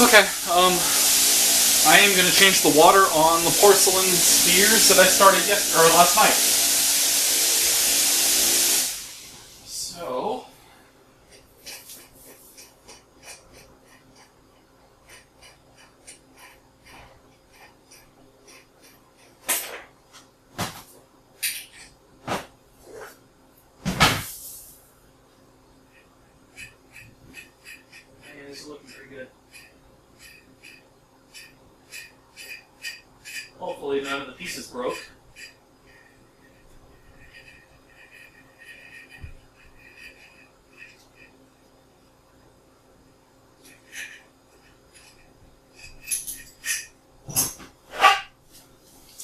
Okay, I am going to change the water on the porcelain spheres that I started last night. So, it's looking pretty good. Hopefully none of the pieces broke.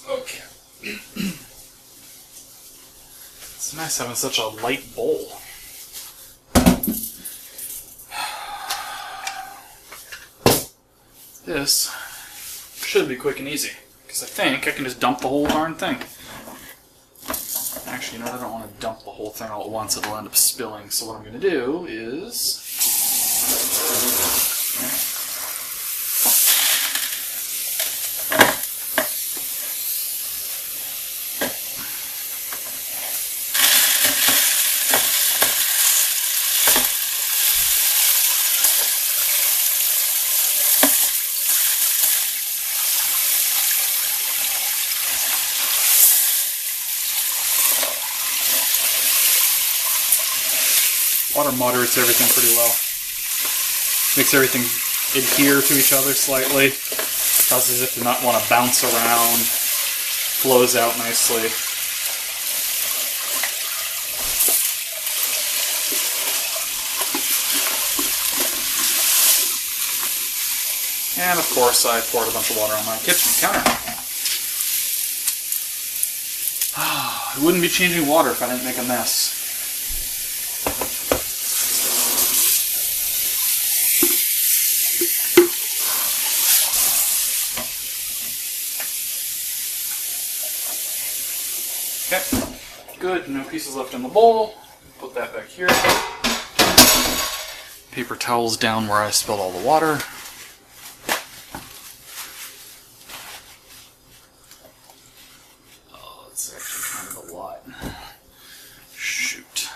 Okay. It's nice having such a light bowl. This should be quick and easy. I think I can just dump the whole darn thing. Actually, you know what? I don't want to dump the whole thing all at once. It'll end up spilling. So what I'm going to do is... water moderates everything pretty well. Makes everything adhere to each other slightly. Causes it to not want to bounce around. Flows out nicely. And of course I poured a bunch of water on my kitchen counter. I wouldn't be changing water if I didn't make a mess. Okay, good, no pieces left in the bowl. Put that back here. Paper towels down where I spilled all the water. Oh, it's actually kind of a lot. Shoot.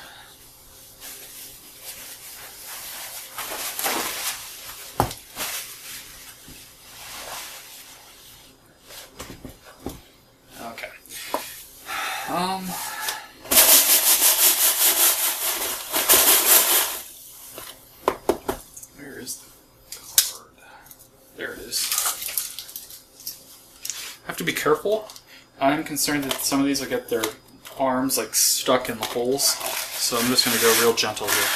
Okay. Where is the card? There it is. I have to be careful. I'm concerned that some of these will get their arms like stuck in the holes, so I'm just going to go real gentle here.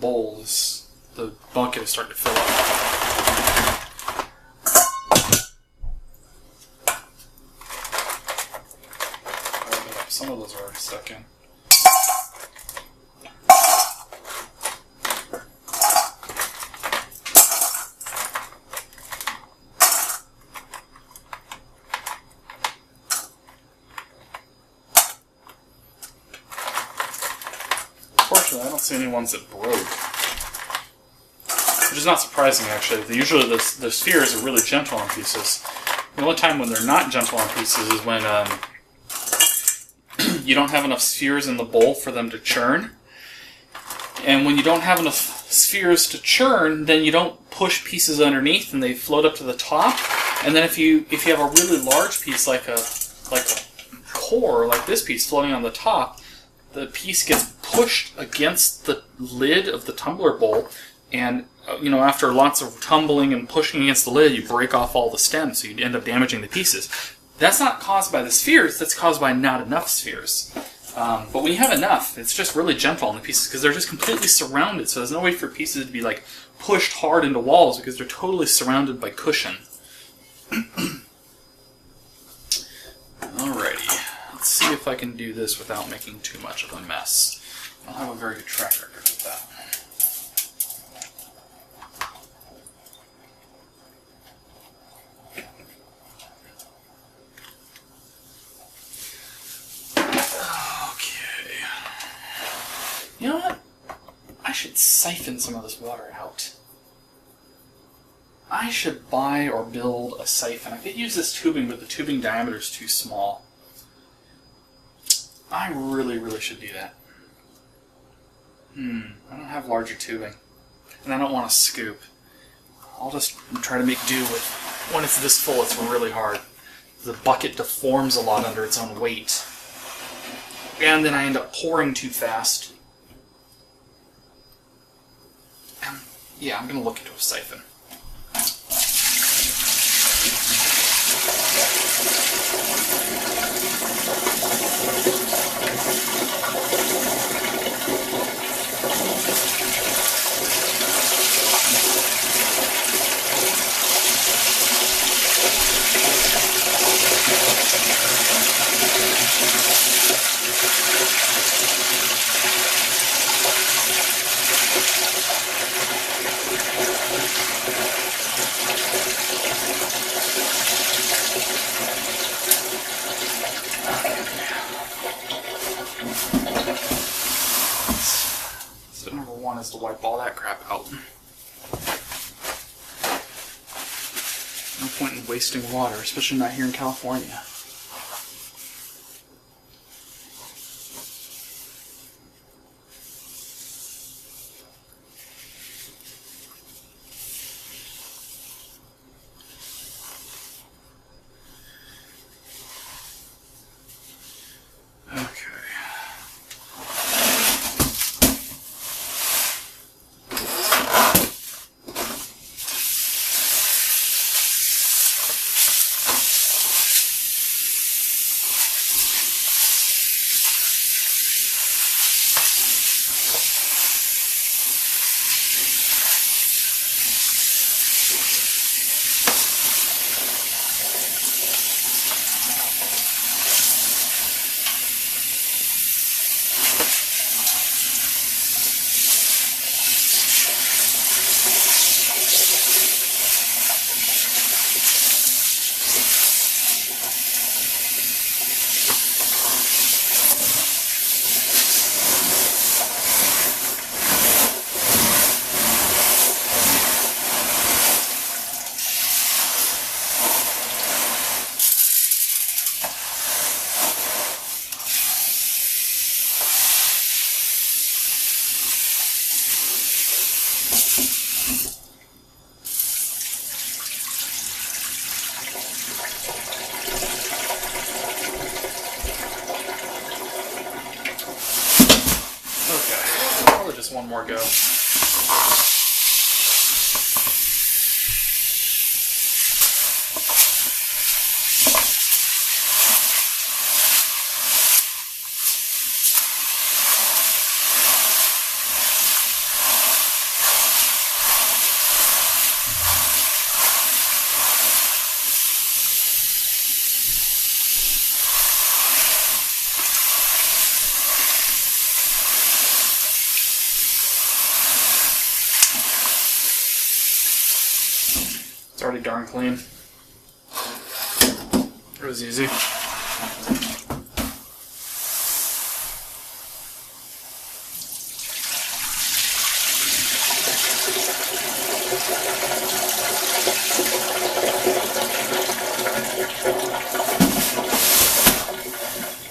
Bowl is, the bucket is starting to fill up. Some of those are already stuck in. Unfortunately, I don't see any ones that broke. Which is not surprising, actually. Usually the spheres are really gentle on pieces. The only time when they're not gentle on pieces is when you don't have enough spheres in the bowl for them to churn. And when you don't have enough spheres to churn, then you don't push pieces underneath and they float up to the top. And then if you have a really large piece like a core, like this piece floating on the top, the piece gets pushed against the lid of the tumbler bowl, and after lots of tumbling and pushing against the lid, you break off all the stems, so you end up damaging the pieces. That's not caused by the spheres, that's caused by not enough spheres. But when you have enough, it's just really gentle on the pieces because they're just completely surrounded, so there's no way for pieces to be like pushed hard into walls because they're totally surrounded by cushion. Alrighty, let's see if I can do this without making too much of a mess. I don't have a very good track record of that. Okay. You know what? I should siphon some of this water out. I should buy or build a siphon. I could use this tubing, but the tubing diameter is too small. I really, really should do that. I don't have larger tubing. And I don't want to scoop. I'll just try to make do with... When it's this full, it's really hard. The bucket deforms a lot under its own weight. And then I end up pouring too fast. Yeah, I'm going to look into a siphon. So number one is to wipe all that crap out. No point in wasting water, especially not here in California. One more go. It's already darn clean. It was easy.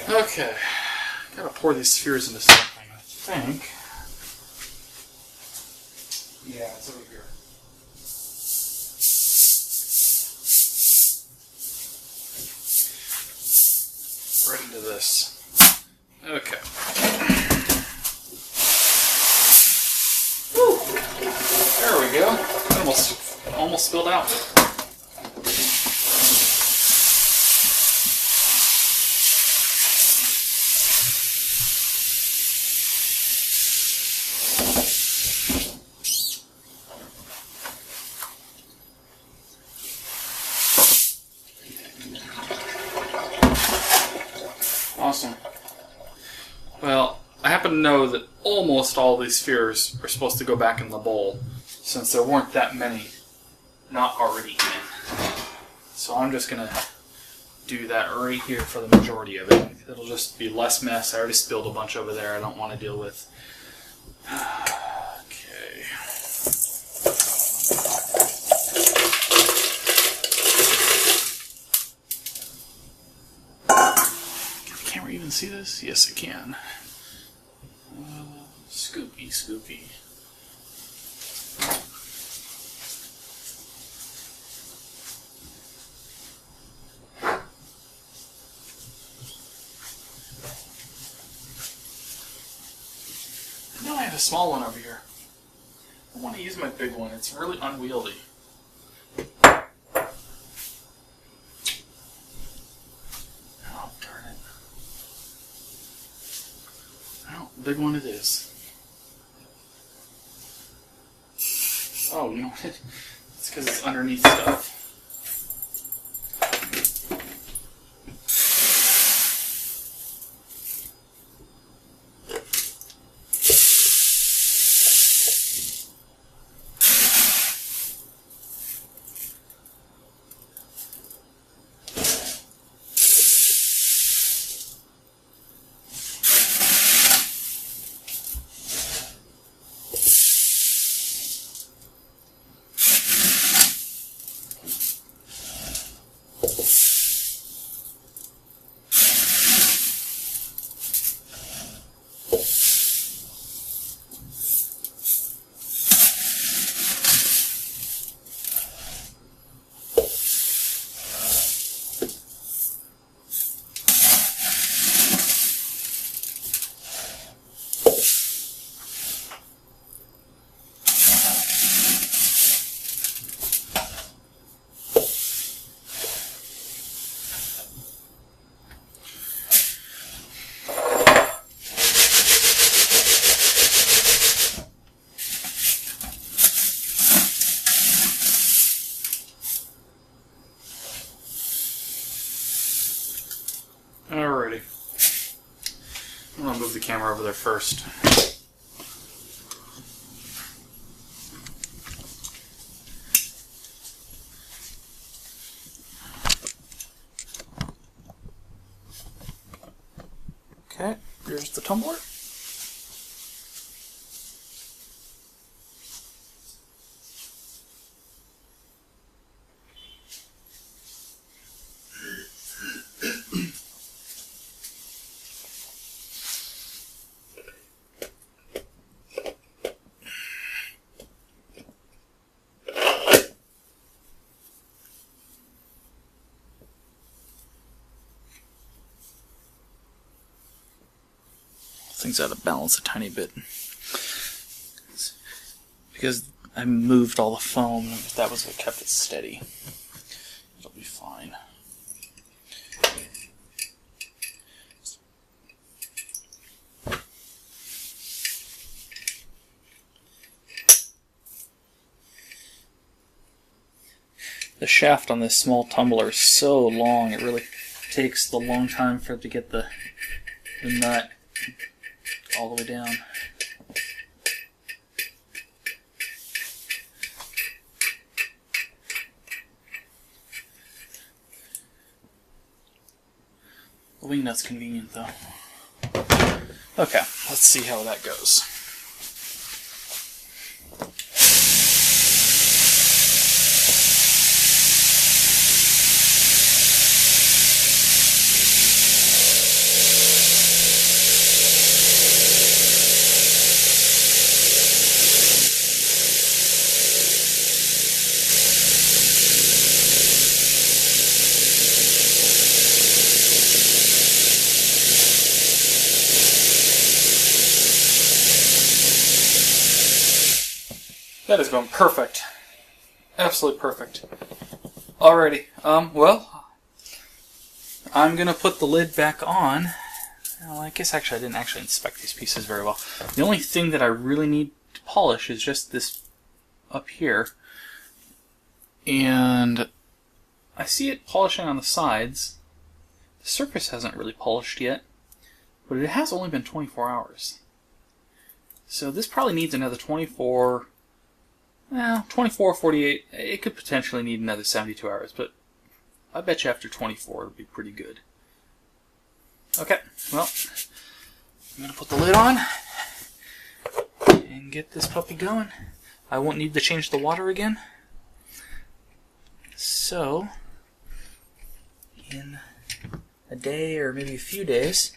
Okay, gotta pour these spheres into something, I think. through here. Right into this. Okay. Woo. There we go. That almost spilled out. Awesome. Well, I happen to know that almost all these spheres are supposed to go back in the bowl, since there weren't that many not already in. So I'm just going to do that right here for the majority of it. It'll just be less mess. I already spilled a bunch over there I don't want to deal with. Okay. Can the camera even see this? Yes, it can. Scoopy, scoopy. I have a small one over here. I want to use my big one. It's really unwieldy. Oh, darn it. Oh, big one it is. Oh, you know what? It's because it's underneath stuff. Alrighty. I'm going to move the camera over there first. Okay, here's the tumbler. Things out of balance a tiny bit because I moved all the foam. That was what kept it steady. It'll be fine. The shaft on this small tumbler is so long, it really takes the long time for it to get the nut all the way down. The wing nut's convenient though. Okay, let's see how that goes. That is going perfect. Absolutely perfect. Alrighty, well, I'm gonna put the lid back on. Well, I guess actually I didn't actually inspect these pieces very well. The only thing that I really need to polish is just this up here. And I see it polishing on the sides. The surface hasn't really polished yet, but it has only been 24 hours. So this probably needs another 24, 48. It could potentially need another 72 hours, but I bet you after 24 it'll be pretty good. Okay, well, I'm going to put the lid on and get this puppy going. I won't need to change the water again. So, in a day or maybe a few days,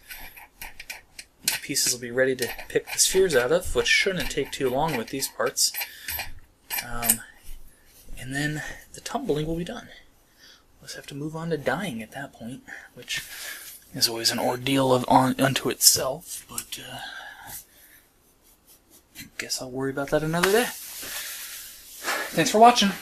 the pieces will be ready to pick the spheres out of, which shouldn't take too long with these parts. And then the tumbling will be done. We'll just have to move on to dyeing at that point, which is always an ordeal unto itself, but I guess I'll worry about that another day. Thanks for watching.